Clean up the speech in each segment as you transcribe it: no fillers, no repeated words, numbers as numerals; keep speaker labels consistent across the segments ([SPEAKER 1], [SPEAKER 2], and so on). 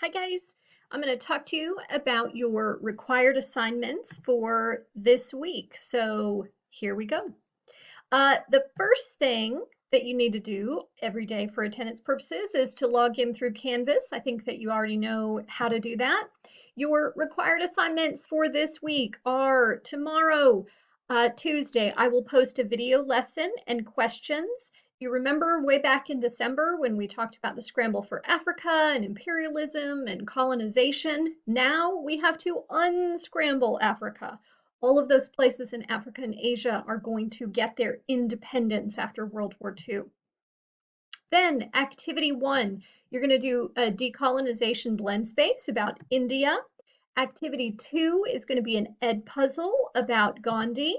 [SPEAKER 1] Hi guys, I'm going to talk to you about your required assignments for this week. So here we go. The first thing that you need to do every day for attendance purposes is to log in through Canvas. I think that you already know how to do that. Your required assignments for this week are tomorrow, Tuesday, I will post a video lesson and questions. You remember way back in December when we talked about the scramble for Africa and imperialism and colonization? Now we have to unscramble Africa. All of those places in Africa and Asia are going to get their independence after World War II. Then, activity one, you're going to do a decolonization blend space about India. Activity two is going to be an Ed puzzle about Gandhi.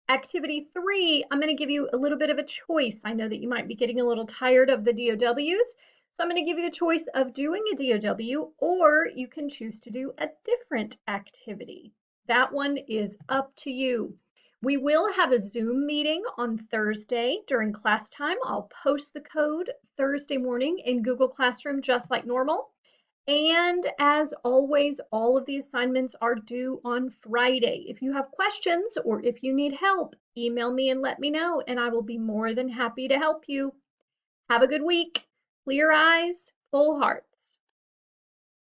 [SPEAKER 1] Activity three, I'm going to give you a little bit of a choice. I know that you might be getting a little tired of the DOWs, so I'm going to give you the choice of doing a DOW, or you can choose to do a different activity. That one is up to you. We will have a Zoom meeting on Thursday during class time. I'll post the code Thursday morning in Google Classroom just like normal. And as always, all of the assignments are due on Friday. If you have questions or if you need help, email me and let me know, and I will be more than happy to help you. Have a good week. Clear eyes, full hearts.